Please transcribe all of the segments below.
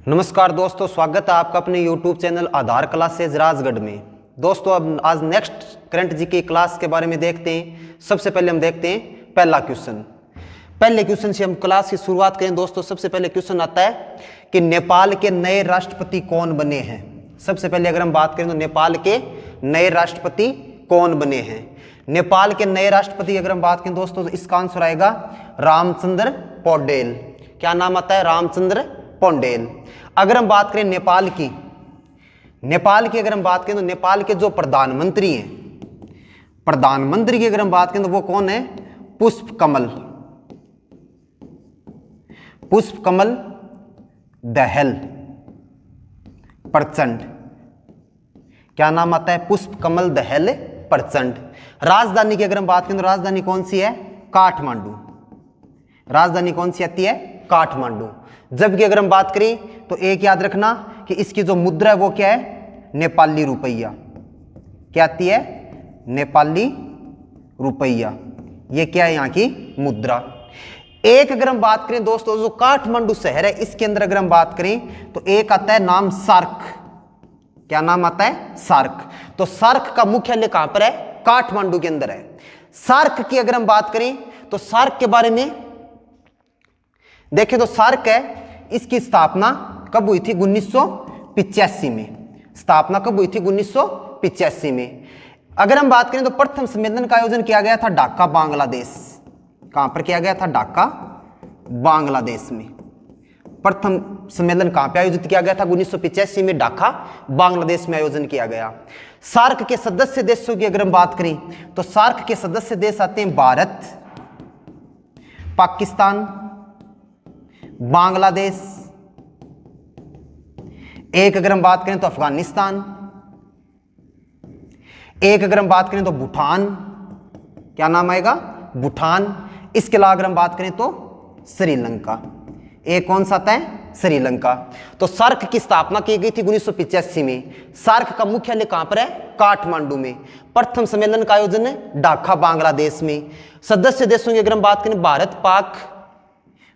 नमस्कार दोस्तों, स्वागत है आपका अपने YouTube चैनल आधार क्लासेज राजगढ़ में। दोस्तों अब आज नेक्स्ट करंट जी की क्लास के बारे में देखते हैं। सबसे पहले हम देखते हैं पहला क्वेश्चन। पहले क्वेश्चन से हम क्लास की शुरुआत करें। दोस्तों सबसे पहले क्वेश्चन आता है कि नेपाल के नए राष्ट्रपति कौन बने हैं। सबसे पहले अगर हम बात करें तो नेपाल के नए राष्ट्रपति कौन बने हैं। नेपाल के नए राष्ट्रपति अगर हम बात करें दोस्तों तो इसका आंसर आएगा रामचंद्र पौडेल। क्या नाम आता है? रामचंद्र पौडेल। अगर हम बात करें नेपाल की अगर हम बात करें तो नेपाल के जो प्रधानमंत्री हैं, प्रधानमंत्री की अगर हम बात करें तो वो कौन है? पुष्पकमल दहल प्रचंड। क्या नाम आता है? पुष्पकमल दहल प्रचंड। राजधानी की अगर हम बात करें तो राजधानी कौन सी है? काठमांडू। राजधानी कौन सी आती है? काठमांडू। जबकि अगर हम बात करें तो एक याद रखना कि इसकी जो मुद्रा है वो क्या है? नेपाली रुपया। क्या आती है? नेपाली रुपया। ये क्या है? यहाँ की मुद्रा। एक अगर हम बात करें दोस्तों जो काठमांडू शहर है इसके अंदर अगर हम बात करें तो एक आता है नाम सार्क। क्या नाम आता है? सार्क। तो सार्क का मुख्यालय कहां पर है? काठमांडू के अंदर है। सार्क की अगर हम बात करें तो सार्क के बारे में देखें तो सार्क है, इसकी स्थापना कब हुई थी? 1985 में। स्थापना कब हुई थी? 1985 में। अगर हम बात करें तो प्रथम सम्मेलन का आयोजन किया गया था ढाका, बांग्लादेश। कहां पर किया गया था? ढाका, बांग्लादेश में। प्रथम सम्मेलन कहां पे आयोजित किया गया था? 1985 में ढाका, बांग्लादेश में आयोजन किया गया। सार्क के सदस्य देशों की अगर हम बात करें तो सार्क के सदस्य देश आते हैं भारत, पाकिस्तान, बांग्लादेश। एक अगर हम बात करें तो अफगानिस्तान। एक अगर हम बात करें तो भूटान। क्या नाम आएगा? भूटान। इसके अलावा अगर हम बात करें तो श्रीलंका। एक कौन सा आता है? श्रीलंका। तो सार्क की स्थापना की गई थी 1985 में। सार्क का मुख्यालय कहां पर है? काठमांडू में। प्रथम सम्मेलन का आयोजन ढाका, बांग्लादेश में। सदस्य देशों की अगर हम बात करें भारत, पाक,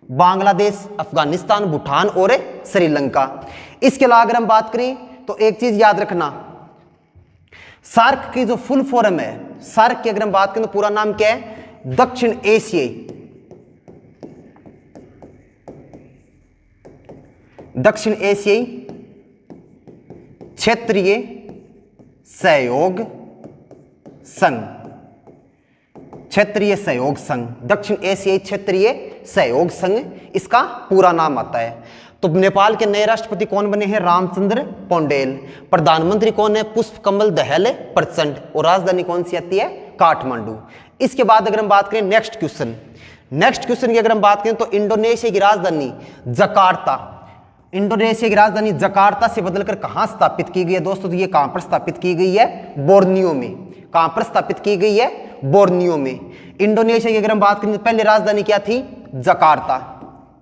बांग्लादेश, अफगानिस्तान, भूटान और श्रीलंका। इसके अलावा अगर हम बात करें तो एक चीज याद रखना, सार्क की जो फुल फॉर्म है, सार्क की अगर हम बात करें तो पूरा नाम क्या है? दक्षिण एशियाई क्षेत्रीय सहयोग संघ। क्षेत्रीय सहयोग संघ, दक्षिण एशियाई क्षेत्रीय सहयोग संघ इसका पूरा नाम आता है। तो नेपाल के नए राष्ट्रपति कौन बने हैं? रामचंद्र पौडेल। प्रधानमंत्री कौन है? पुष्पकमल दहल प्रचंड। और राजधानी कौन सी आती है? काठमांडू। इसके बाद अगर हम बात करें नेक्स्ट क्वेश्चन की अगर हम बात करें तो इंडोनेशिया की राजधानी जकार्ता। इंडोनेशिया की राजधानी जकार्ता से बदलकर कहां स्थापित की गई है दोस्तों? तो ये कहां पर स्थापित की गई है? बोर्नियो में। कहां पर स्थापित की गई है? बोर्नियो में। इंडोनेशिया की अगर हम बात करें तो पहले राजधानी क्या थी? जकार्ता।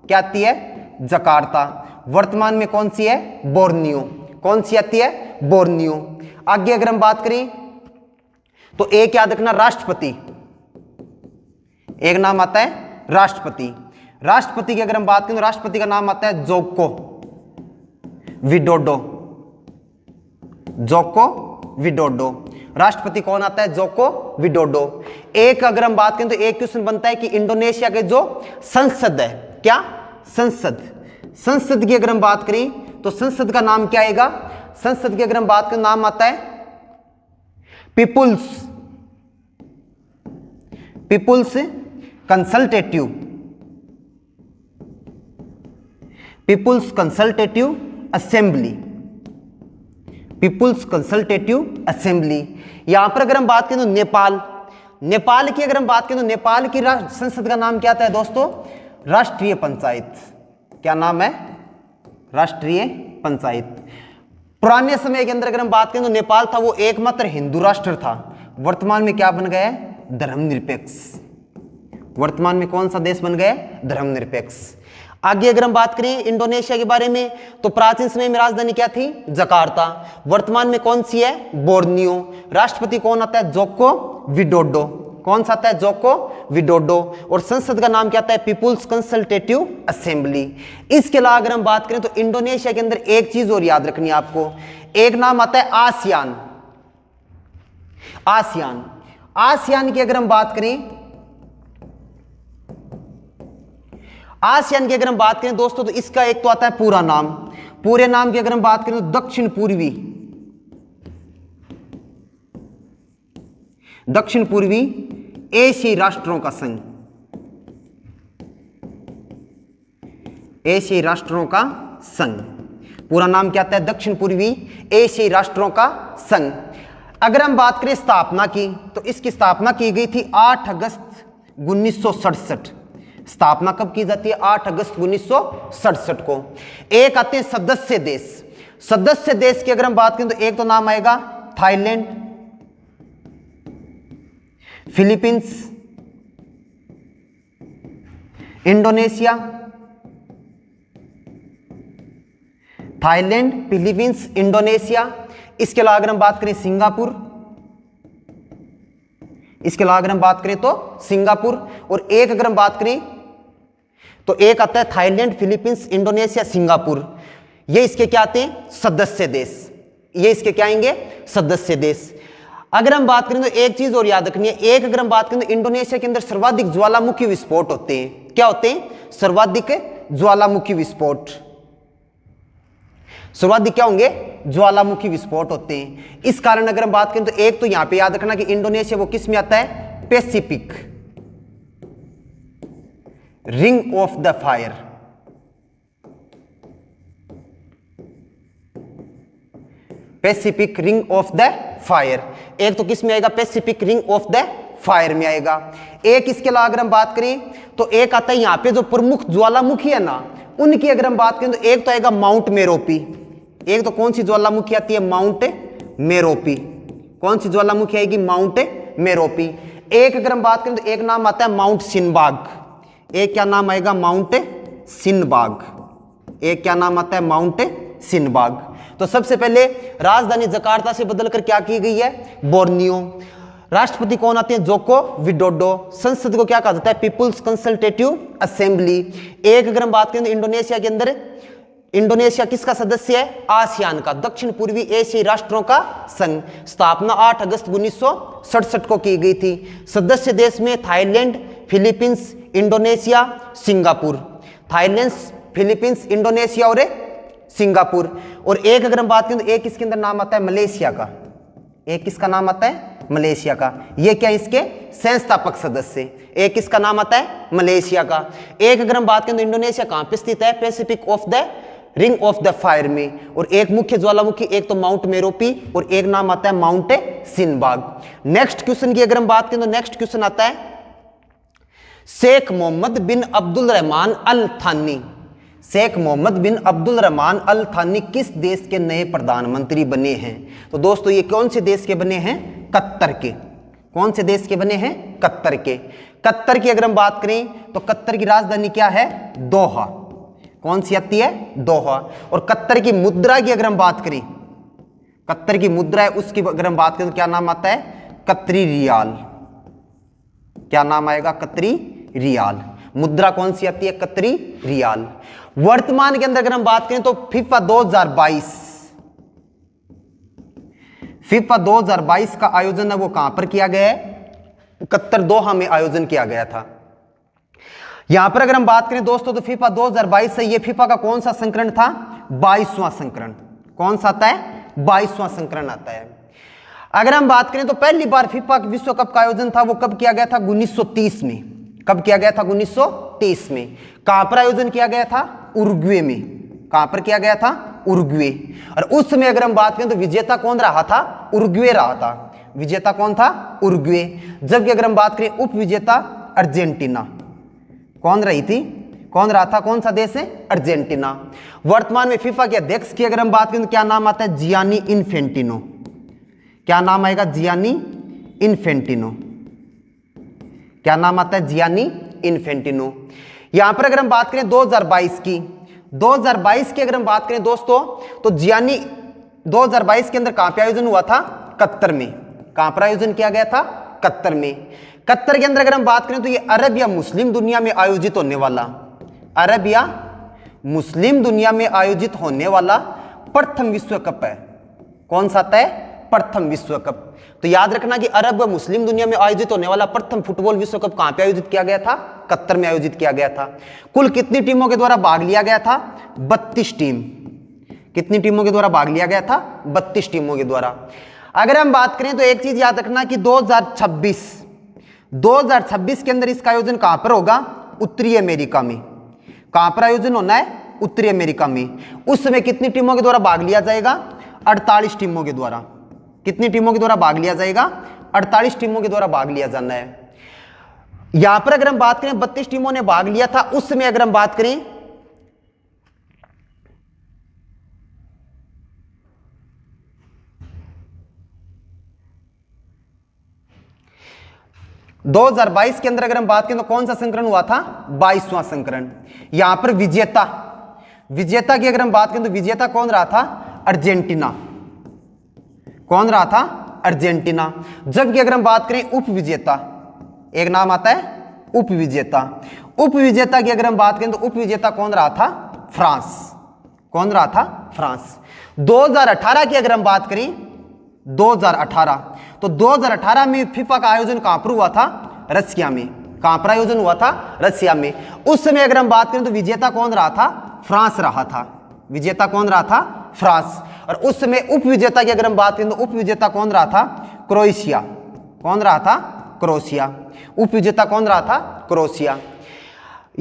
क्या आती है? जकार्ता। वर्तमान में कौन सी है? बोर्नियो। कौन सी आती है? बोर्नियो। आगे अगर हम बात करें तो एक याद रखना, राष्ट्रपति। एक नाम आता है राष्ट्रपति। राष्ट्रपति की अगर हम बात करें तो राष्ट्रपति का नाम आता है जोको विडोडो। Joko Widodo. राष्ट्रपति कौन आता है? Joko Widodo. एक अगर हम बात करें तो एक क्वेश्चन बनता है कि इंडोनेशिया के जो संसद है, क्या? संसद की अगर हम बात करें तो संसद का नाम क्या आएगा? संसद की अगर हम बात करें नाम आता है people's consultative assembly. People's consultative assembly. यहां पर अगर हम बात करें तो नेपाल की अगर हम बात करें तो नेपाल की संसद का नाम क्या आता है दोस्तों? राष्ट्रीय पंचायत। क्या नाम है? राष्ट्रीय पंचायत। पुराने समय के अंदर अगर हम बात करें तो नेपाल था वो एकमात्र हिंदू राष्ट्र था। वर्तमान में क्या बन गया है? धर्मनिरपेक्ष। वर्तमान में कौन सा देश बन गया? धर्मनिरपेक्ष। आगे अगर हम बात करें इंडोनेशिया के बारे में तो प्राचीन समय में राजधानी क्या थी? जकार्ता। वर्तमान में कौन सी है? बोर्नियो। राष्ट्रपति कौन आता है? Joko Widodo. कौन सा आता है? जोको विडोडो, और संसद का नाम क्या आता है? People's consultative assembly. इसके अलावा अगर हम बात करें तो इंडोनेशिया के अंदर एक चीज और याद रखनी है आपको, एक नाम आता है आसियान। आसियान, आसियान की अगर हम बात करें, आसियान की अगर हम बात करें दोस्तों, तो इसका एक तो आता है पूरा नाम, पूरे नाम की अगर हम बात करें तो दक्षिण पूर्वी एशियाई राष्ट्रों का संघ, एशियाई राष्ट्रों का संघ। पूरा नाम क्या आता है? दक्षिण पूर्वी एशियाई राष्ट्रों का संघ। अगर हम बात करें स्थापना की, तो इसकी स्थापना की गई थी 8 अगस्त 1967। स्थापना कब की जाती है? 8 अगस्त 1967 को। एक आते हैं सदस्य देश। सदस्य देश की अगर हम बात करें तो एक तो नाम आएगा Thailand, Philippines, Indonesia, Thailand, Philippines, Indonesia. इसके अलावा अगर हम बात करें सिंगापुर, इसके अलावा अगर हम बात करें तो सिंगापुर, और एक अगर हम बात करें तो एक आता है थाईलैंड, फिलीपींस, इंडोनेशिया, सिंगापुर। ये इसके क्या आते हैं? सदस्य देश। ये इसके क्या आएंगे? सदस्य देश। अगर हम बात करें तो एक चीज और याद रखनी है, एक अगर हम बात करें तो इंडोनेशिया के अंदर सर्वाधिक ज्वालामुखी विस्फोट होते हैं। क्या होते हैं? सर्वाधिक ज्वालामुखी विस्फोट। सर्वाधिक क्या होंगे? ज्वालामुखी विस्फोट होते हैं। इस कारण अगर हम बात करें तो एक तो यहां पे याद रखना कि इंडोनेशिया वो किस में आता है? Pacific ring of the fire. Pacific ring of the fire, एक तो किस में आएगा? Pacific ring of the fire में आएगा। एक इसके अलावा अगर हम बात करें तो एक आता है यहां पे जो प्रमुख ज्वालामुखी है ना, उनकी अगर हम बात करें तो एक तो आएगा माउंट मेरोपी। एक तो कौन सी ज्वालामुखी आती है? माउंट मेरोपी। कौन सी ज्वालामुखी आएगी? माउंट मेरोपी। एक अगर हम बात करें तो एक नाम आता है माउंट सिनबाग। एक क्या नाम आएगा? माउंट सिनबाग। एक क्या नाम आता है? माउंट सिनबाग। तो सबसे पहले राजधानी जकार्ता से बदलकर क्या की गई है? बोर्नियो। राष्ट्रपति कौन आते हैं? Joko Widodo. संसद को क्या कहा जाता है? People's consultative assembly. एक अगर हम बात करें तो इंडोनेशिया के अंदर, इंडोनेशिया किसका सदस्य है? आसियान का, दक्षिण पूर्वी एशियाई राष्ट्रों का संघ। स्थापना 8 अगस्त 1967 को की गई थी। सदस्य देश में Thailand, Philippines, Indonesia, Singapore. Thailand, Philippines, Indonesia और सिंगापुर। और एक अगर हम बात करें तो एक इसके अंदर नाम आता है मलेशिया का। एक किसका नाम आता है? मलेशिया का। ये क्या इसके संस्थापक सदस्य। एक किसका नाम आता है? मलेशिया का। एक अगर हम बात करें तो इंडोनेशिया कहां पे स्थित है? Pacific of the ring of the fire में। और एक मुख्य ज्वालामुखी, एक तो माउंट मेरोपी और एक नाम आता है माउंट सिनबाग। नेक्स्ट क्वेश्चन की अगर हम बात करें तो नेक्स्ट क्वेश्चन आता है शेख मोहम्मद बिन अब्दुल रहमान अल थानी। शेख मोहम्मद बिन अब्दुल रहमान अल थानी किस देश के नए प्रधानमंत्री बने हैं? तो दोस्तों ये कौन से देश के बने हैं? कतर के। कौन से देश के बने हैं? कतर के। कतर की अगर हम बात करें तो कतर की राजधानी क्या है? दोहा। कौन सी आती है? दोहा। और कतर की मुद्रा की अगर हम बात करें, कतर की मुद्रा है उसकी अगर हम बात करें तो क्या नाम आता है? कतरी रियाल। क्या नाम आएगा? कतरी रियाल। मुद्रा कौन सी आती है? कतरी रियाल। वर्तमान के अंदर अगर हम बात करें तो फीफा 2022, फीफा 2022 का आयोजन है वो कहां पर किया गया है? कतर दोहा में आयोजन किया गया था। यहां पर अगर हम बात करें दोस्तों तो फीफा 2022 से ये फीफा का कौन सा संस्करण था? 22वां संस्करण। कौन सा आता है? 22वां संस्करण आता है। अगर हम बात करें तो पहली बार फीफा विश्व कप का आयोजन था वो कब किया गया था? 1930 में। कब किया गया था? 1930 में। कहां पर आयोजन किया गया था? उरुग्वे में। कहां पर किया गया था? उरुग्वे। और उस समय अगर हम बात करें तो विजेता कौन रहा था? उरुग्वे रहा था। विजेता कौन था? उरुग्वे। जबकि अगर हम बात करें उप विजेता अर्जेंटीना। कौन रही थी? कौन रहा था? कौन सा देश है? अर्जेंटीना। वर्तमान में फीफा के अध्यक्ष की अगर हम बात करें तो क्या नाम आता है? Gianni Infantino. क्या नाम आएगा? Gianni Infantino. क्या नाम आता है? Gianni Infantino. यहां पर अगर हम बात करें 2022 की, 2022 की अगर हम बात करें दोस्तों तो जियानी 2022 के अंदर कहां पे आयोजन हुआ था? कतर में। कहां पर आयोजन किया गया था? कतर में। कतर के अंदर अगर हम बात करें तो ये अरब या मुस्लिम दुनिया में आयोजित होने वाला, अरब या मुस्लिम दुनिया में आयोजित होने वाला प्रथम विश्व कप है। कौन सा आता है? प्रथम विश्व कप। तो याद रखना कि अरब व मुस्लिम दुनिया में आयोजित होने वाला प्रथम फुटबॉल विश्व कप कहां पे आयोजित किया गया था? कतर में आयोजित किया गया था। कुल कितनी टीमों के द्वारा भाग लिया गया था? 32 टीम। कितनी टीमों के द्वारा भाग लिया गया था? 32 टीमों के द्वारा। अगर हम बात करें तो एक चीज याद रखना कि 2026 के अंदर इसका आयोजन कहां पर होगा? उत्तरी अमेरिका में। कहां पर आयोजन होना है? उत्तरी अमेरिका में। उस समय कितनी टीमों के द्वारा भाग लिया जाएगा? 48 टीमों के द्वारा। कितनी टीमों के द्वारा भाग लिया जाएगा? 48 टीमों के द्वारा भाग लिया जाना है। यहां पर अगर हम बात करें 32 टीमों ने भाग लिया था। उस समय अगर हम बात करें 2022 के अंदर अगर हम बात करें तो कौन सा संस्करण हुआ था? 22वां संस्करण। यहां पर विजेता की अगर हम बात करें तो विजेता कौन रहा था? अर्जेंटीना। कौन रहा था? अर्जेंटीना। जबकि अगर हम बात करें उपविजेता, एक नाम आता है उपविजेता। उपविजेता की अगर हम बात करें तो उपविजेता कौन रहा था? फ्रांस। कौन रहा था? फ्रांस। 2018 की अगर हम बात करें 2018 तो 2018 में फीफा का आयोजन कहां पर हुआ था? रसिया में। कहां पर आयोजन हुआ था? रसिया में। उस समय अगर हम बात करें तो विजेता कौन रहा था? फ्रांस रहा था। विजेता कौन रहा था? फ्रांस। और उस समय उपविजेता की अगर हम बात करें तो उपविजेता कौन रहा था? क्रोएशिया। कौन रहा था? क्रोएशिया। उपविजेता कौन रहा था? क्रोएशिया।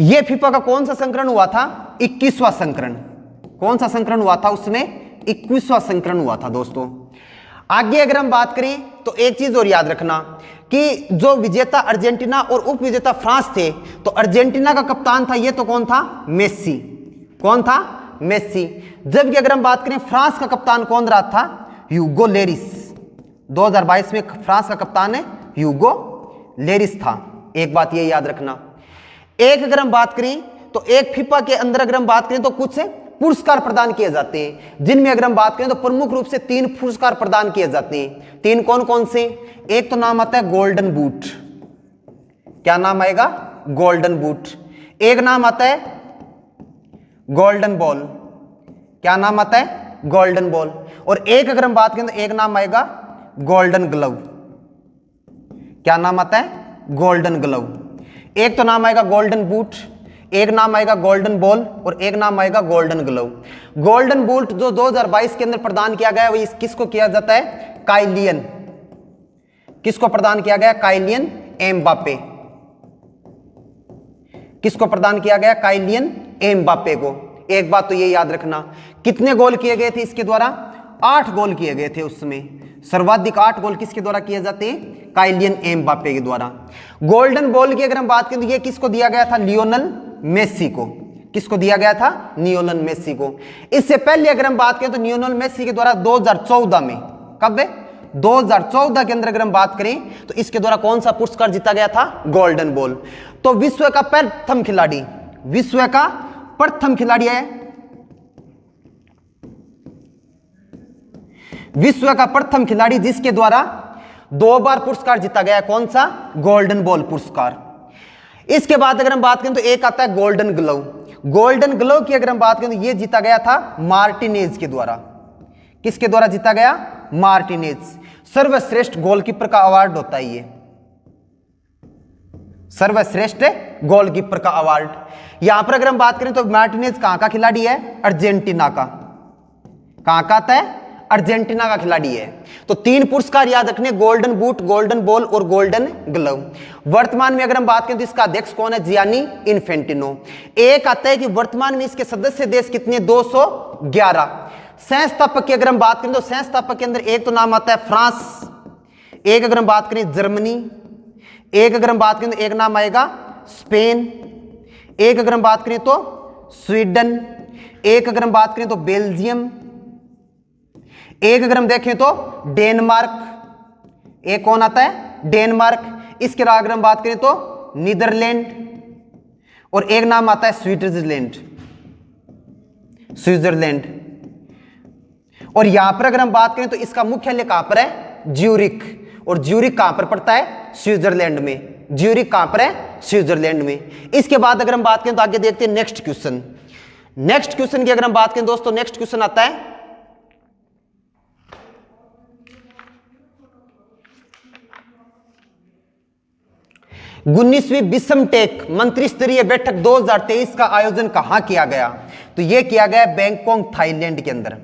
यह फीफा का कौन सा संस्करण हुआ था? 21वां संस्करण। कौन सा संस्करण हुआ था? उसमें 21वां संस्करण हुआ था दोस्तों। आगे अगर हम बात करें तो एक चीज और याद रखना कि जो विजेता अर्जेंटीना और उपविजेता फ्रांस थे, तो अर्जेंटीना का कप्तान था, ये तो कौन था? मेसी। कौन था? मेसी। जबकि अगर हम बात करें फ्रांस का कप्तान कौन रहा था? ह्यूगो लेरिस। 2022 में फ्रांस का कप्तान है ह्यूगो लेरिस था। एक बात ये याद रखना। एक अगर हम बात करें तो एक फीफा के अंदर अगर हम बात करें तो कुछ पुरस्कार प्रदान किए जाते हैं, जिनमें अगर हम बात करें तो प्रमुख रूप से 3 पुरस्कार प्रदान किए जाते हैं। 3 कौन कौन से? एक तो नाम आता है गोल्डन बूट। क्या नाम आएगा? Golden boot. एक नाम आता है गोल्डन बॉल। क्या नाम आता है? Golden ball. और एक अगर हम बात करें तो एक नाम आएगा गोल्डन ग्लव। क्या नाम आता है? Golden glove. एक तो नाम आएगा गोल्डन बूट, एक नाम आएगा गोल्डन बॉल और एक नाम आएगा गोल्डन ग्लव। गोल्डन बूट जो 2022 के अंदर प्रदान किया गया है वो किसको किया जाता है? काइलियन। किसको प्रदान किया गया? Kylian Mbappe. किसको प्रदान किया गया? काइलियन एम्बापे को। एक बात तो ये याद रखना, कितने गोल किए गए थे इसके द्वारा? 8 गोल किए गए थे उस समय। सर्वाधिक 8 गोल किसके द्वारा किए जाते हैं? काइलियन एम्बापे के द्वारा। गोल्डन बॉल की अगर हम बात करें तो ये किसको दिया गया था? लियोनेल मेसी को। किसको दिया गया था? लियोनेल मेसी को। इससे पहले अगर हम बात करें तो लियोनेल मेसी के द्वारा 2014 में, कब है? 2014 के अंदर अगर हम बात करें तो इसके द्वारा कौन सा पुरस्कार जीता गया था? Golden ball. तो विश्व का प्रथम खिलाड़ी, विश्व का प्रथम खिलाड़ी है, विश्व का प्रथम खिलाड़ी जिसके द्वारा 2 बार पुरस्कार जीता गया है। कौन सा? गोल्डन बॉल पुरस्कार। इसके बाद अगर हम बात करें तो एक आता है गोल्डन ग्लव। गोल्डन ग्लव की अगर हम बात करें तो यह जीता गया था मार्टिनेज के द्वारा। किसके द्वारा जीता गया? मार्टिनेज। सर्वश्रेष्ठ गोलकीपर का अवार्ड होता है ये, सर्वश्रेष्ठ गोलकीपर का अवार्ड। यहां पर अगर हम बात करें तो मार्टिनेज कहां का खिलाड़ी है? अर्जेंटीना का। कहां का आता है? अर्जेंटीना का खिलाड़ी है। तो 3 पुरस्कार याद रखने, गोल्डन बूट, गोल्डन बॉल और गोल्डन ग्लव। वर्तमान में अगर हम बात करें तो इसका अध्यक्ष कौन है? Gianni Infantino. एक आता है कि वर्तमान में इसके सदस्य देश कितने? 211। संस्थापक की अगर हम बात करें तो संस्थापक के अंदर एक तो नाम आता है फ्रांस, एक अगर हम बात करें जर्मनी, एक अगर हम बात करें तो एक नाम आएगा स्पेन, एक अगर हम बात करें तो स्वीडन, एक अगर हम बात करें तो बेल्जियम, एक अगर हम देखें तो डेनमार्क। एक कौन आता है? डेनमार्क। इसके अलावा अगर हम बात करें तो नीदरलैंड और एक नाम आता है स्विट्जरलैंड, स्विट्जरलैंड। और यहां पर अगर हम बात करें तो इसका मुख्यालय कहां पर है? ज्यूरिख। और ज्यूरिख कहां पर पड़ता है? स्विट्जरलैंड में। ज्यूरिक कहां पर है? स्विट्जरलैंड में। इसके बाद अगर हम बात करें तो आगे देखते हैं नेक्स्ट क्वेश्चन। नेक्स्ट क्वेश्चन की अगर हम बात करें दोस्तों, नेक्स्ट क्वेश्चन आता है उन्नीसवीं बिशमटेक मंत्री स्तरीय बैठक 2023 का आयोजन कहां किया गया? तो यह किया गया बैंकॉक थाईलैंड के अंदर।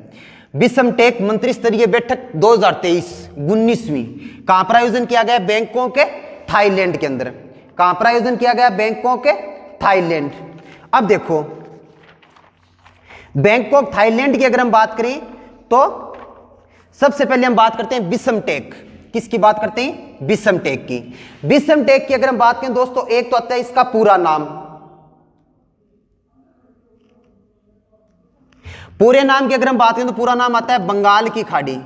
बिशमटेक मंत्री स्तरीय बैठक 2023 19वीं कहां पर आयोजन किया गया? बैंकॉक के थाईलैंड के अंदर। कहां पर आयोजन किया गया? बैंकॉक के थाईलैंड। अब देखो बैंकॉक थाईलैंड की अगर हम बात करें तो सबसे पहले हम बात करते हैं बिशमटेक। किसकी बात करते हैं? बिशमटेक की। बिशमटेक की अगर हम बात करें दोस्तों, एक तो आता है इसका पूरा नाम। पूरे नाम की अगर हम बात करें तो पूरा नाम आता है बंगाल की खाड़ी।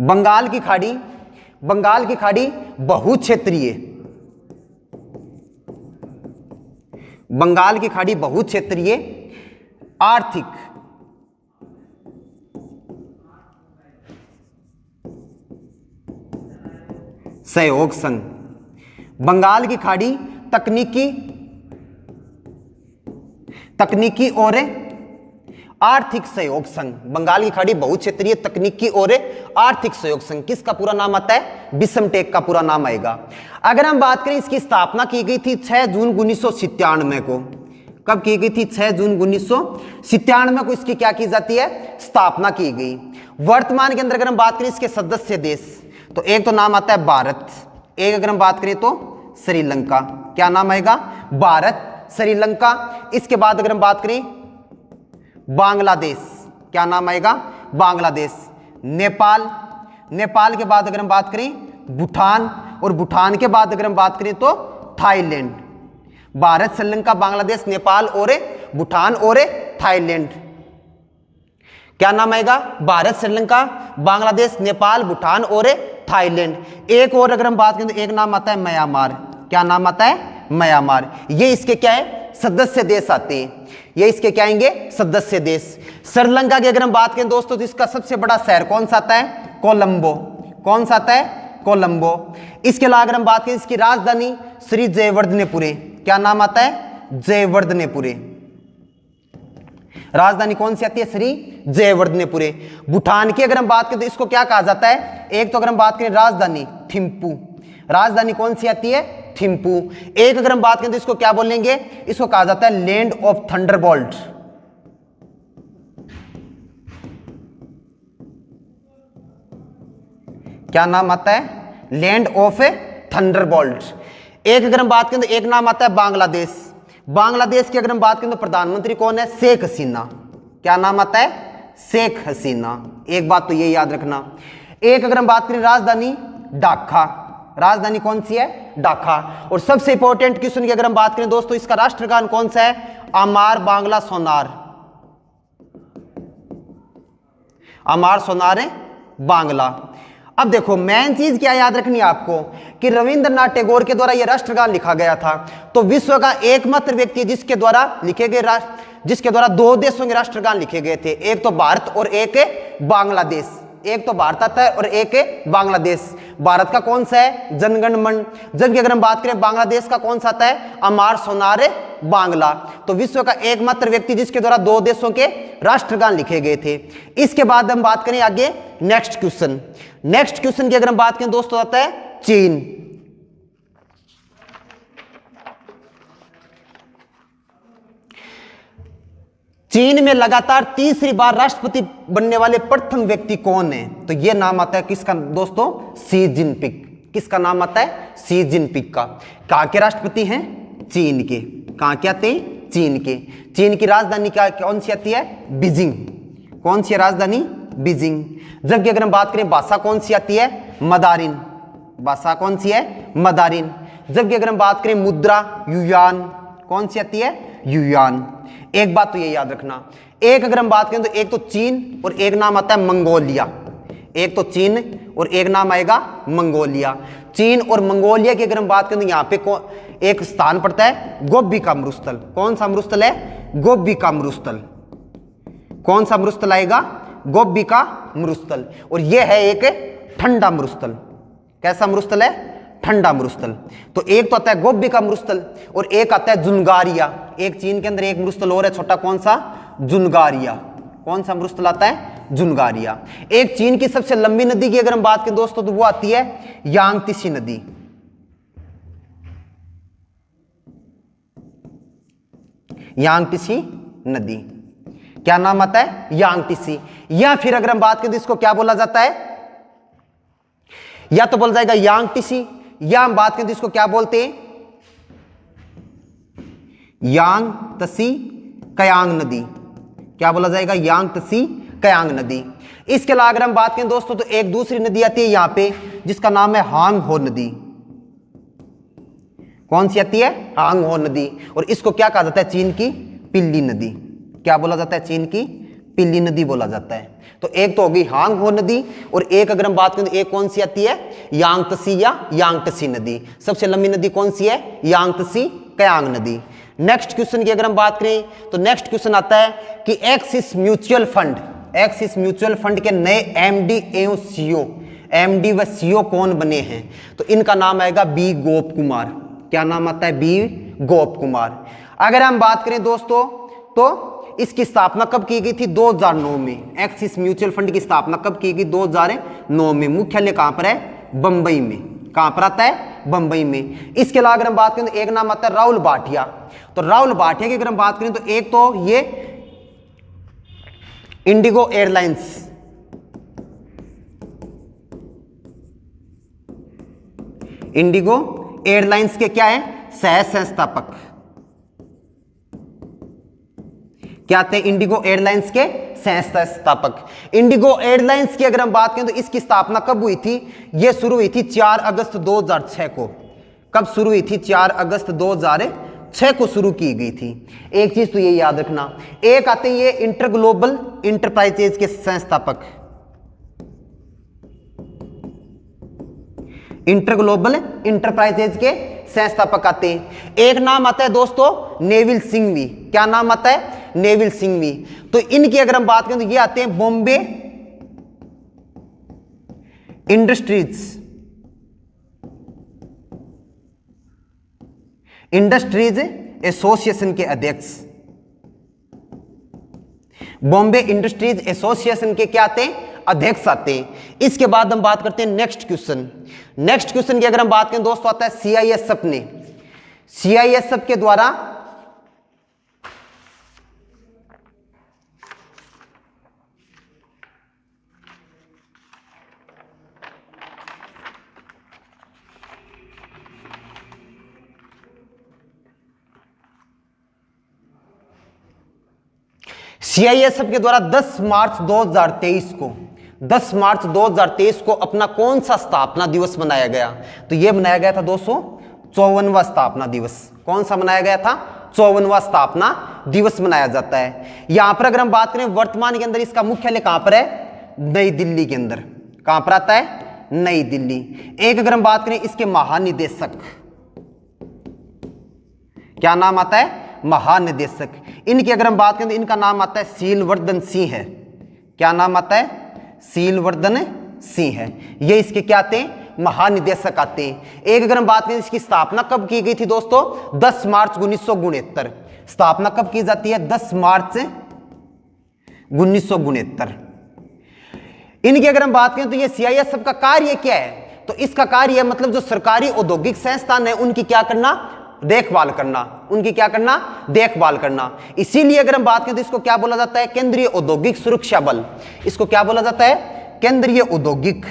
बंगाल की खाड़ी, बंगाल की खाड़ी बहुक्षेत्रीय, बंगाल की खाड़ी बहुक्षेत्रीय आर्थिक सहयोग संघ। बंगाल की खाड़ी तकनीकी और आर्थिक सहयोग संघ। बंगाल की खाड़ी बहुक्षेत्रीय तकनीकी और आर्थिक सहयोग संघ। किसका पूरा नाम आता है? बिशमटेक का पूरा नाम आएगा। अगर हम बात करें, इसकी स्थापना की गई थी 6 जून 1997 को। कब की गई थी? 6 जून 1997 को इसकी क्या की जाती है? स्थापना की गई। वर्तमान के अंदर अगर हम बात करें इसके सदस्य देश, तो एक तो नाम आता है भारत, एक अगर हम बात करें तो श्रीलंका। क्या नाम आएगा? भारत, श्रीलंका। इसके बाद अगर हम बात करें बांग्लादेश, क्या नाम आएगा? बांग्लादेश। नेपाल, नेपाल के बाद अगर हम बात करें भूटान, और भूटान के बाद अगर हम बात करें तो थाईलैंड। भारत, श्रीलंका, बांग्लादेश, नेपाल और भूटान और थाईलैंड। क्या नाम आएगा? भारत, श्रीलंका, बांग्लादेश, नेपाल, भूटान और थाईलैंड। एक और अगर हम बात करें तो एक नाम आता है म्यांमार। क्या नाम आता है? म्यांमार। ये इसके क्या है? सदस्य देश आते हैं। ये इसके क्या आएंगे? सदस्य देश। श्रीलंका की अगर हम बात करें दोस्तों तो इसका सबसे बड़ा शहर कौन सा आता है? कोलंबो। कौन सा आता है? कोलंबो। इसके अलावा अगर हम बात करें इसकी राजधानी श्री जयवर्धनेपुरे। क्या नाम आता है? जयवर्धनेपुरे। राजधानी कौन सी आती है? श्री जयवर्धनेपुरे। भूटान की अगर हम बात करें तो इसको क्या कहा जाता है? एक तो अगर हम बात करें राजधानी थिम्पू। राजधानी कौन सी आती है? थिम्पू। एक अगर हम बात करें तो इसको क्या बोलेंगे? इसको कहा जाता है लैंड ऑफ थंडरबोल्ट। क्या नाम आता है? Land of Thunderbolt. एक अगर हम बात करें तो एक नाम आता है बांग्लादेश। बांग्लादेश की अगर हम बात करें तो प्रधानमंत्री कौन है? शेख हसीना। क्या नाम आता है? शेख हसीना। एक बात तो ये याद रखना। एक अगर हम बात करें राजधानी ढाका। राजधानी कौन सी है? ढाका। और सबसे इंपॉर्टेंट क्वेश्चन की अगर हम बात करें दोस्तों, इसका राष्ट्रगान कौन सा है? अमार बांग्ला सोनार। अमार सोनार है बांग्ला। अब देखो मेन चीज क्या याद रखनी है आपको कि रविंद्रनाथ टैगोर के द्वारा यह राष्ट्रगान लिखा गया था। तो विश्व का एकमात्र व्यक्ति जिसके द्वारा लिखे गए जिसके द्वारा दो देशों के राष्ट्रगान लिखे गए थे, एक तो भारत और एक बांग्लादेश। एक तो भारत आता है और एक बांग्लादेश। भारत का कौन सा है? जनगण मन। जबकि अगर हम बात करें बांग्लादेश का कौन सा आता है? अमार सोनार बांग्ला। तो विश्व का एकमात्र व्यक्ति जिसके द्वारा दो देशों के राष्ट्रगान लिखे गए थे। इसके बाद हम बात करें आगे नेक्स्ट क्वेश्चन। नेक्स्ट क्वेश्चन की अगर हम बात करें दोस्तों आता है चीन। चीन में लगातार तीसरी बार राष्ट्रपति बनने वाले प्रथम व्यक्ति कौन है? तो यह नाम आता है किसका दोस्तों? Xi Jinping. किसका नाम आता है? शी जिनपिंग का। कहां के राष्ट्रपति हैं? चीन के। कहां के आते हैं? चीन के। चीन की राजधानी क्या कौन सी आती है? बीजिंग। कौन सी है राजधानी? बीजिंग। जबकि अगर हम बात करें भाषा कौन सी आती है? मदारिन। भाषा कौन सी है? मदारिन। जबकि अगर हम बात करें मुद्रा युआन, कौन सी आती है? युआन। एक बात तो ये याद रखना, एक अगर हम बात करें तो एक तो चीन और एक नाम आता है मंगोलिया। एक तो चीन और एक नाम आएगा मंगोलिया। चीन और मंगोलिया की अगर हम बात करें तो यहाँ पे एक स्थान पड़ता है गोबिका मरुस्थल। कौन सा मरुस्थल है? गोबिका मरुस्थल। कौन सा मरुस्थल आएगा? गोबिका मरुस्थल। और यह है एक ठंडा मरुस्थल। कैसा मरुस्थल है? ठंडा मरुस्थल। तो एक तो आता है गोबी का मरुस्थल और एक आता है जुनगारिया। एक चीन के अंदर एक मरुस्थल और है छोटा, कौन सा? जुनगारिया। कौन सा मरुस्थल आता है? जुनगारिया। एक चीन की सबसे लंबी नदी की अगर हम बात करें दोस्तों तो वो आती है यांगत्से नदी। यांगत्से नदी, क्या नाम आता है? यांगत्से। या फिर अगर हम बात करें तो इसको क्या बोला जाता है? या तो बोला जाएगा यांगत्से, या हम बात करें तो इसको क्या बोलते हैं? यांगत्से कयांग नदी। क्या बोला जाएगा? यांगत्से कयांग नदी। इसके अलावा अगर हम बात करें दोस्तों तो एक दूसरी नदी आती है यहां पे जिसका नाम है हांग हो नदी। कौन सी आती है? हांग हो नदी। और इसको क्या कहा जाता है? चीन की पिल्ली नदी। क्या बोला जाता है? चीन की पिल्ली नदी बोला जाता है। तो एक तो होगी हांग हो नदी और एक अगर हम बात करें तो एक कौन सी आती है? यांगत्से या यांगत्से नदी। सबसे लंबी नदी कौन सी है? यांगत्से कयांग नदी। नेक्स्ट क्वेश्चन की अगर हम बात करें तो नेक्स्ट क्वेश्चन आता है कि axis mutual fund, axis mutual fund के नए एमडी एवं सीईओ, एमडी व सीईओ कौन बने हैं? तो इनका नाम आएगा बी गोप कुमार। क्या नाम आता है? बी गोप कुमार। अगर हम बात करें दोस्तों तो इसकी स्थापना कब की गई थी? 2009 में। एक्सिस म्यूचुअल फंड की स्थापना कब की गई? 2009 में। मुख्यालय कहां पर है? बंबई में। कहां पर आता है? बंबई में। इसके अलावा अगर हम बात करें तो एक नाम आता है राहुल भाटिया। तो राहुल भाटिया की अगर हम बात करें तो एक तो ये इंडिगो एयरलाइंस, इंडिगो एयरलाइंस के क्या है? सह संस्थापक। क्या आते हैं? इंडिगो एयरलाइंस के सह संस्थापक। इंडिगो एयरलाइंस की अगर हम बात करें तो इसकी स्थापना कब हुई थी? यह शुरू हुई थी 4 अगस्त 2006 को। कब शुरू हुई थी? 4 अगस्त 2006 को शुरू की गई थी। एक चीज तो ये याद रखना। एक आते हैं ये इंटर ग्लोबल इंटरप्राइजेज के संस्थापक, इंटर ग्लोबल इंटरप्राइजेज के संस्थापक आते हैं। एक नाम आता है दोस्तों नेविल सिंघवी। क्या नाम आता है? नेविल सिंघवी। तो इनकी अगर हम बात करें तो ये आते हैं बॉम्बे इंडस्ट्रीज एसोसिएशन के अध्यक्ष। बॉम्बे इंडस्ट्रीज एसोसिएशन के क्या आते हैं? अध्यक्ष आते हैं। इसके बाद हम बात करते हैं नेक्स्ट क्वेश्चन। नेक्स्ट क्वेश्चन की अगर हम बात करें दोस्तों आता है सीआईएसएफ ने, सीआईएसएफ के द्वारा सीआईएसएफ के द्वारा 10 मार्च 2023 को, 10 मार्च 2023 को अपना कौन सा स्थापना दिवस मनाया गया? तो यह मनाया गया था दोस्तों 54वां स्थापना दिवस। कौन सा मनाया गया था? 54वां स्थापना दिवस मनाया जाता है। यहां पर अगर हम बात करें वर्तमान के अंदर इसका मुख्यालय कहां पर है? नई दिल्ली के अंदर। कहां पर आता है? नई दिल्ली। एक अगर हम बात करें इसके महानिदेशक, क्या नाम आता है? महानिदेशक। इनकी अगर हम बात करें तो इनका नाम आता है सीलवर्धन सिंह है। क्या नाम आता है? सीलवर्धन सिंह है। ये इसके क्या आते हैं? महानिदेशक आते हैं। एक अगर हम बात करें इसकी स्थापना कब की गई थी दोस्तों? 10 मार्च 1969। स्थापना कब की जाती है? 10 मार्च 1969। इनकी अगर हम बात करें तो ये सीआईएसएफ का कार्य क्या है? तो इसका कार्य मतलब जो सरकारी औद्योगिक संस्थान है उनकी क्या करना? देखभाल करना। उनकी क्या करना? देखभाल करना। इसीलिए अगर हम बात करें तो इसको क्या बोला जाता है? केंद्रीय औद्योगिक सुरक्षा बल। इसको क्या बोला जाता है? केंद्रीय औद्योगिक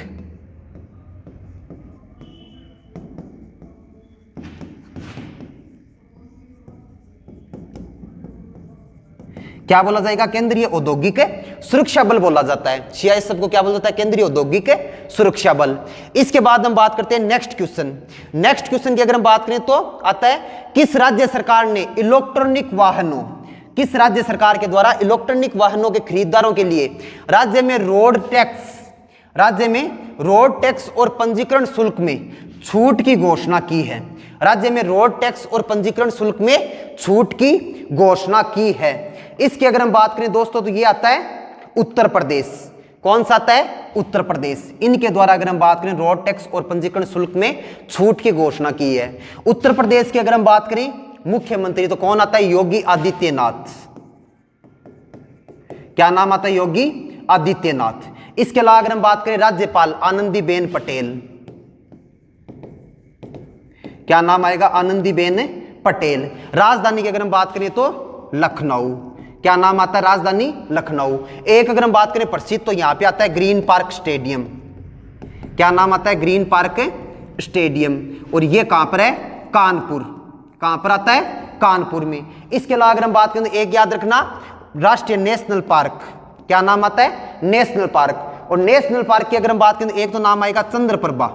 क्या बोला जाएगा? केंद्रीय औद्योगिक सुरक्षा बल बोला जाता है। सीआईएसएफ को क्या बोला जाता है? केंद्रीय औद्योगिक सुरक्षा बल। इसके बाद हम बात करते हैं नेक्स्ट क्वेश्चन। नेक्स्ट क्वेश्चन की अगर हम बात करें तो आता है किस राज्य सरकार ने इलेक्ट्रॉनिक वाहनों, किस राज्य सरकार के द्वारा इलेक्ट्रॉनिक वाहनों के खरीदारों के लिए राज्य में रोड टैक्स और पंजीकरण शुल्क में छूट की घोषणा की है? राज्य में रोड टैक्स और पंजीकरण शुल्क में छूट की घोषणा की है। इसकी अगर हम बात करें दोस्तों तो ये आता है उत्तर प्रदेश। कौन सा आता है? उत्तर प्रदेश। इनके द्वारा अगर हम बात करें रोड टैक्स और पंजीकरण शुल्क में छूट की घोषणा की है। उत्तर प्रदेश की अगर हम बात करें मुख्यमंत्री तो कौन आता है? योगी आदित्यनाथ। क्या नाम आता है? योगी आदित्यनाथ। इसके अलावा अगर हम बात करें राज्यपाल आनंदीबेन पटेल, क्या नाम आएगा? आनंदीबेन पटेल। राजधानी की अगर हम बात करें तो लखनऊ। क्या नाम आता है? राजधानी लखनऊ। एक अगर हम बात करें प्रसिद्ध तो यहां पे आता है ग्रीन पार्क स्टेडियम। क्या नाम आता है? Green park stadium. और ये कहां पर है? कानपुर। कहां पर आता है? कानपुर में। इसके अलावा अगर हम बात करें तो एक याद रखना, राष्ट्रीय नेशनल पार्क। क्या नाम आता है? National park. और नेशनल पार्क की अगर हम बात करें तो एक तो नाम आएगा चंद्रप्रभा।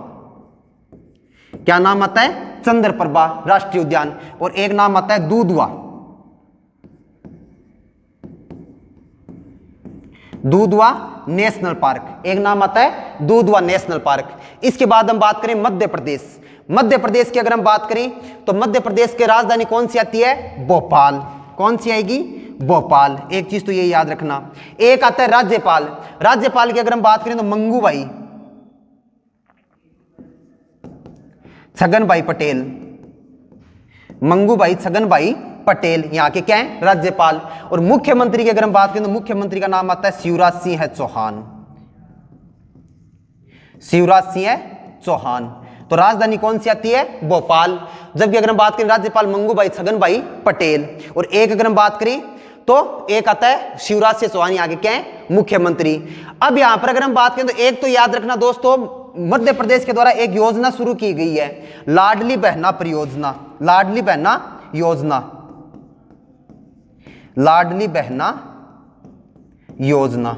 क्या नाम आता है? चंद्रप्रभा राष्ट्रीय उद्यान। और एक नाम आता है दूधवा। दूधवा नेशनल पार्क। एक नाम आता है दूधवा नेशनल पार्क। इसके बाद हम बात करें मध्य प्रदेश। मध्य प्रदेश की अगर हम बात करें तो मध्य प्रदेश की राजधानी कौन सी आती है? भोपाल। कौन सी आएगी? भोपाल। एक चीज तो ये याद रखना। एक आता है राज्यपाल। राज्यपाल की अगर हम बात करें तो मंगूभाई छगनभाई पटेल। मंगूभाई छगनभाई पटेल यहाँ के क्या है? राज्यपाल। और मुख्यमंत्री की अगर हम बात करें तो मुख्यमंत्री का नाम आता है शिवराज सिंह चौहान। शिवराज सिंह चौहान। तो राजधानी कौन सी आती है? भोपाल। जबकि अगर हम बात करें राज्यपाल मंगूभाई छगनभाई पटेल। और एक अगर हम बात करें तो एक आता है शिवराज सिंह चौहान, यहाँ के क्या है? मुख्यमंत्री। अब यहां पर अगर हम बात करें तो एक तो याद रखना दोस्तों, मध्य प्रदेश के द्वारा एक योजना शुरू की गई है, लाडली बहना परियोजना। लाडली बहना योजना। लाडली बहना योजना।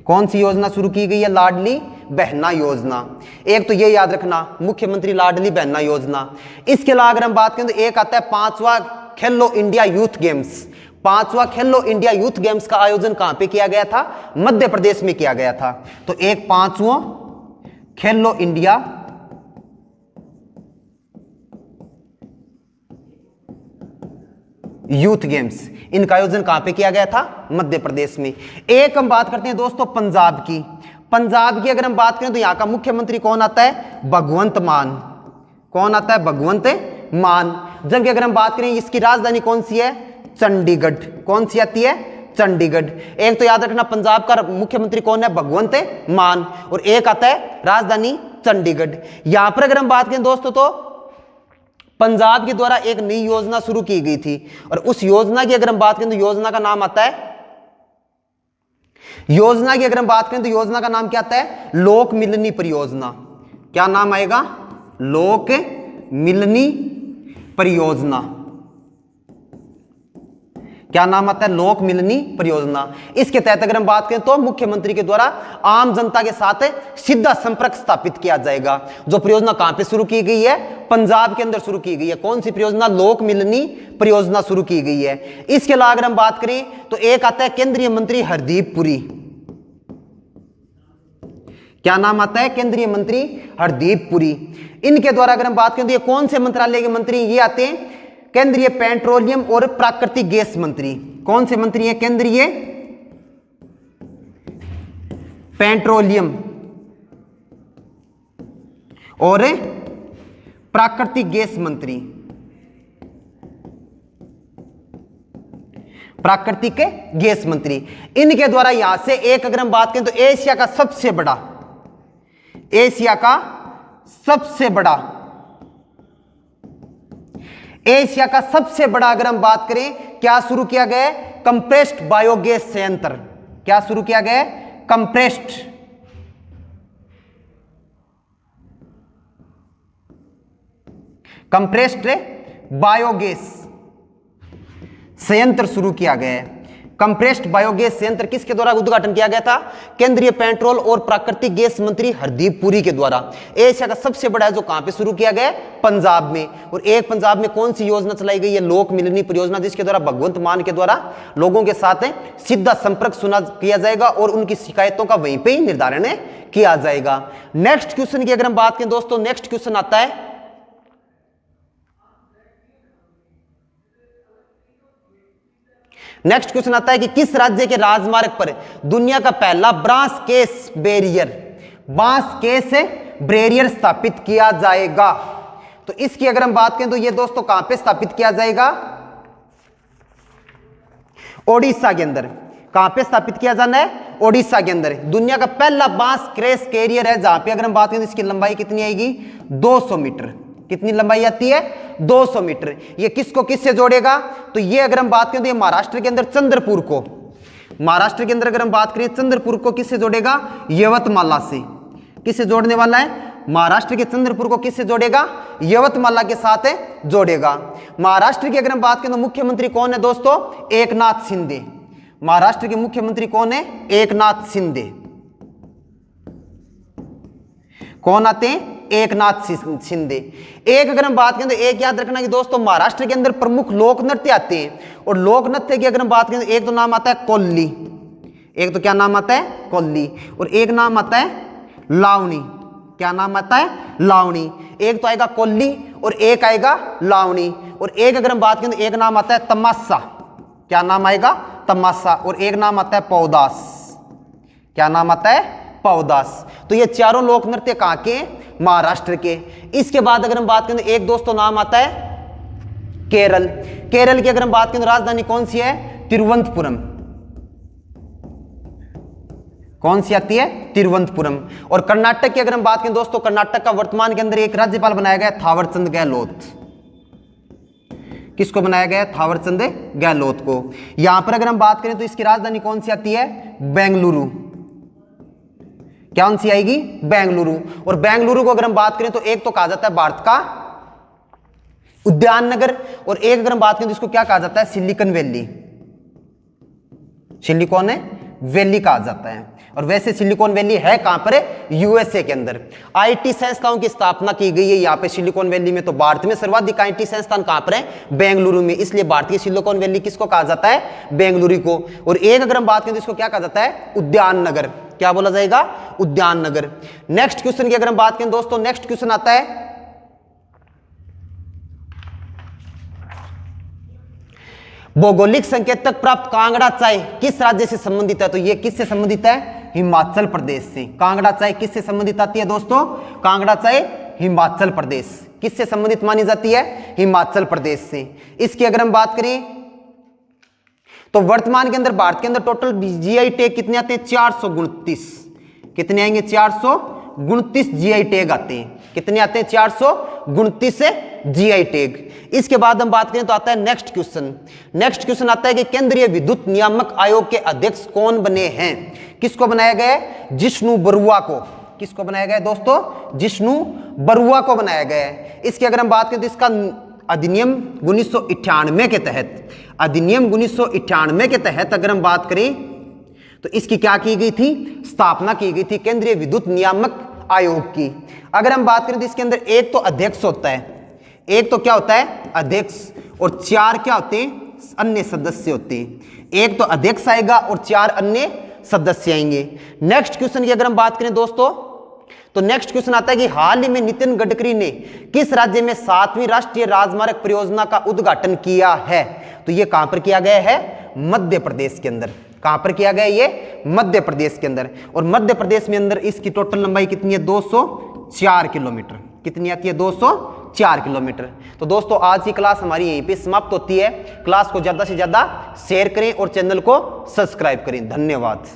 कौन सी योजना शुरू की गई है? लाडली बहना योजना। एक तो ये याद रखना, मुख्यमंत्री लाडली बहना योजना। इसके अलावा अगर हम बात करें तो एक आता है 5वां खेलो इंडिया यूथ गेम्स। 5वां खेलो इंडिया यूथ गेम्स का आयोजन कहां पे किया गया था? मध्य प्रदेश में किया गया था। तो एक 5वां खेलो इंडिया यूथ गेम्स, इनका आयोजन कहां पे किया गया था? मध्य प्रदेश में। एक हम बात करते हैं दोस्तों पंजाब की। पंजाब की अगर हम बात करें तो यहां का मुख्यमंत्री कौन आता है? भगवंत मान। कौन आता है? भगवंत मान। जबकि अगर हम बात करें इसकी राजधानी कौन सी है? चंडीगढ़। कौन सी आती है? चंडीगढ़। एक तो याद रखना पंजाब का मुख्यमंत्री कौन है? भगवंत मान। और एक आता है राजधानी चंडीगढ़। यहां पर अगर हम बात करें दोस्तों तो पंजाब के द्वारा एक नई योजना शुरू की गई थी। और उस योजना की अगर हम बात करें तो योजना का नाम आता है, योजना की अगर हम बात करें तो योजना का नाम क्या आता है? लोक मिलनी परियोजना। क्या नाम आएगा? लोक मिलनी परियोजना। क्या नाम आता है? लोक मिलनी परियोजना। इसके तहत अगर हम बात करें तो मुख्यमंत्री के द्वारा आम जनता के साथ सीधा संपर्क स्थापित किया जाएगा। जो परियोजना कहां पे शुरू की गई है? पंजाब के अंदर शुरू की गई है। कौन सी परियोजना? लोक मिलनी परियोजना शुरू की गई है। इसके अलावा अगर हम बात करें तो एक आता है केंद्रीय मंत्री हरदीप पुरी। क्या नाम आता है? केंद्रीय मंत्री हरदीप पुरी। इनके द्वारा अगर हम बात करें तो ये कौन से मंत्रालय के मंत्री? ये आते हैं केंद्रीय पेट्रोलियम और प्राकृतिक गैस मंत्री। कौन से मंत्री हैं? केंद्रीय पेट्रोलियम और प्राकृतिक गैस मंत्री। प्राकृतिक गैस मंत्री। इनके द्वारा यहां से एक अगर हम बात करें तो एशिया का सबसे बड़ा, एशिया का सबसे बड़ा, एशिया का सबसे बड़ा अगर हम बात करें क्या शुरू किया गया है? कंप्रेस्ड बायोगैस संयंत्र। क्या शुरू किया गया है? कंप्रेस्ड बायोगैस संयंत्र शुरू किया गया है। कंप्रेस्ड बायोगैस संयंत्र किसके द्वारा उद्घाटन किया गया था? केंद्रीय पेट्रोल और प्राकृतिक गैस मंत्री हरदीप पुरी के द्वारा। एशिया का सबसे बड़ा है जो कहां पे शुरू किया गया? पंजाब में। और एक पंजाब में कौन सी योजना चलाई गई है? लोक मिलनी परियोजना, जिसके द्वारा भगवंत मान के द्वारा लोगों के साथ सीधा संपर्क सुना किया जाएगा और उनकी शिकायतों का वहीं पे ही निर्धारण किया जाएगा। नेक्स्ट क्वेश्चन की अगर हम बात करें दोस्तों, नेक्स्ट क्वेश्चन आता है नेक्स्ट क्वेश्चन आता है कि किस राज्य के राजमार्ग पर दुनिया का पहला बांस केस बैरियर स्थापित किया जाएगा? तो इसकी अगर हम बात करें तो ये दोस्तों कहां पे स्थापित किया जाएगा? ओडिशा के अंदर। कहां पे स्थापित किया जाना है? ओडिशा के अंदर। दुनिया का पहला बांस क्रेस कैरियर है, जहां पे अगर हम बात करें तो इसकी लंबाई कितनी आएगी? 200 मीटर। कितनी लंबाई आती है? 200 मीटर। ये किसको किससे जोड़ेगा? तो ये अगर हम बात करें तो ये महाराष्ट्र के अंदर चंद्रपुर को, महाराष्ट्र के अंदर अगर हम बात करें चंद्रपुर को किससे जोड़ेगा? यवतमाला से। किससे जोड़ने वाला है? महाराष्ट्र के चंद्रपुर को किससे जोड़ेगा? यवतमाला के साथ जोड़ेगा। महाराष्ट्र की अगर हम बात करें तो मुख्यमंत्री कौन है दोस्तों? एकनाथ शिंदे। महाराष्ट्र के मुख्यमंत्री कौन है? एकनाथ शिंदे। कौन आते हैं? एकनाथ शिंदे। एक अगर हम बात करें तो एक याद रखना कि दोस्तों महाराष्ट्र के अंदर प्रमुख लोक नृत्य आते हैं, और लोक नृत्य की अगर हम बात करें तो एक तो नाम आता है कोल्ली, एक तो क्या नाम आता है? कोल्ली, और एक नाम आता है लावणी। क्या नाम आता है? लावणी। एक तो आएगा कोल्ली और एक आएगा लावणी, और एक अगर हम बात करें तो एक नाम आता है तमाशा। क्या नाम आएगा? तमाशा। और एक नाम आता है पौदास। क्या नाम आता है? पौदास। तो ये चारों लोक नृत्य कहां के? महाराष्ट्र के। इसके बाद अगर हम बात करें तो एक दोस्तों नाम आता है केरल। केरल की अगर हम बात करें तो राजधानी कौन सी है? तिरुवनंतपुरम। कौन सी आती है? तिरुवनंतपुरम। और कर्नाटक की अगर हम बात करें दोस्तों, कर्नाटक का वर्तमान के अंदर एक राज्यपाल बनाया गया थावरचंद गहलोत। किसको बनाया गया? थावरचंद गहलोत को। यहां पर अगर हम बात करें तो इसकी राजधानी कौन सी आती है? बेंगलुरु। कौन सी आएगी? बेंगलुरु। और बेंगलुरु को अगर हम बात करें तो एक तो कहा जाता है भारत का उद्यान नगर, और एक अगर हम बात करें तो इसको क्या कहा जाता है? Silicon valley. सिलिकॉन वैली कहा जाता है। और वैसे सिलिकॉन वैली है कहां पर? यूएसए के अंदर। आईटी संस्थाओं की स्थापना की गई है यहां पे सिलिकॉन वैली में। तो भारत में सर्वाधिक आईटी संस्थान कहां पर है? बेंगलुरु में। इसलिए भारतीय सिलिकॉन वैली किसको कहा जाता है? बेंगलुरु को। और एक अगर हम बात करें तो इसको क्या कहा जाता है? उद्यान नगर। क्या बोला जाएगा? उद्यान नगर। नेक्स्ट क्वेश्चन की अगर हम बात करें दोस्तों, नेक्स्ट क्वेश्चन आता है भौगोलिक संकेतक प्राप्त कांगड़ा चाय किस राज्य से संबंधित है? तो ये किससे संबंधित है? हिमाचल प्रदेश से। कांगड़ा चाय किससे संबंधित आती है दोस्तों? कांगड़ा चाय हिमाचल प्रदेश। किससे संबंधित मानी जाती है? हिमाचल प्रदेश से। इसकी अगर हम बात करें तो वर्तमान के अंदर भारत के अंदर टोटल जीआई टैग कितने आते हैं? 429। कितने आएंगे? 429 जीआई टैग आते हैं। कितने आते हैं? 429 जीआई टैग। इसके बाद हम बात करें तो आता है नेक्स्ट क्वेश्चन। नेक्स्ट क्वेश्चन आता है कि केंद्रीय विद्युत नियामक आयोग के अध्यक्ष कौन बने हैं? किसको बनाया गया है? जिष्णु बरुआ को। किसको बनाया गया है दोस्तों? जिष्णु बरुआ को बनाया गया है। इसकी अगर हम बात करें तो इसका अधिनियम 1998 के तहत, अधिनियम 1998 के तहत अगर हम बात करें तो इसकी क्या की गई थी? स्थापना की गई थी केंद्रीय विद्युत नियामक आयोग की। अगर हम बात करें तो इसके अंदर एक तो अध्यक्ष होता है, एक तो क्या होता है? अध्यक्ष, और 4 क्या होते हैं? अन्य सदस्य होते हैं। एक तो अध्यक्ष आएगा और 4 अन्य सदस्य आएंगे। नेक्स्ट क्वेश्चन की अगर हम बात करें दोस्तों तो नेक्स्ट क्वेश्चन आता है कि हाल ही में नितिन गडकरी ने किस राज्य में 7वीं राष्ट्रीय राजमार्ग परियोजना का उद्घाटन किया है? तो ये कहां पर किया गया है? मध्य प्रदेश के अंदर। कहां पर किया गया? ये मध्य प्रदेश के अंदर। और मध्य प्रदेश में अंदर इसकी टोटल लंबाई कितनी है? 204 किलोमीटर। कितनी आती है? 204 किलोमीटर। तो दोस्तों आज की क्लास हमारी यहीं पे समाप्त होती है। क्लास को ज्यादा से ज्यादा शेयर करें और चैनल को सब्सक्राइब करें। धन्यवाद।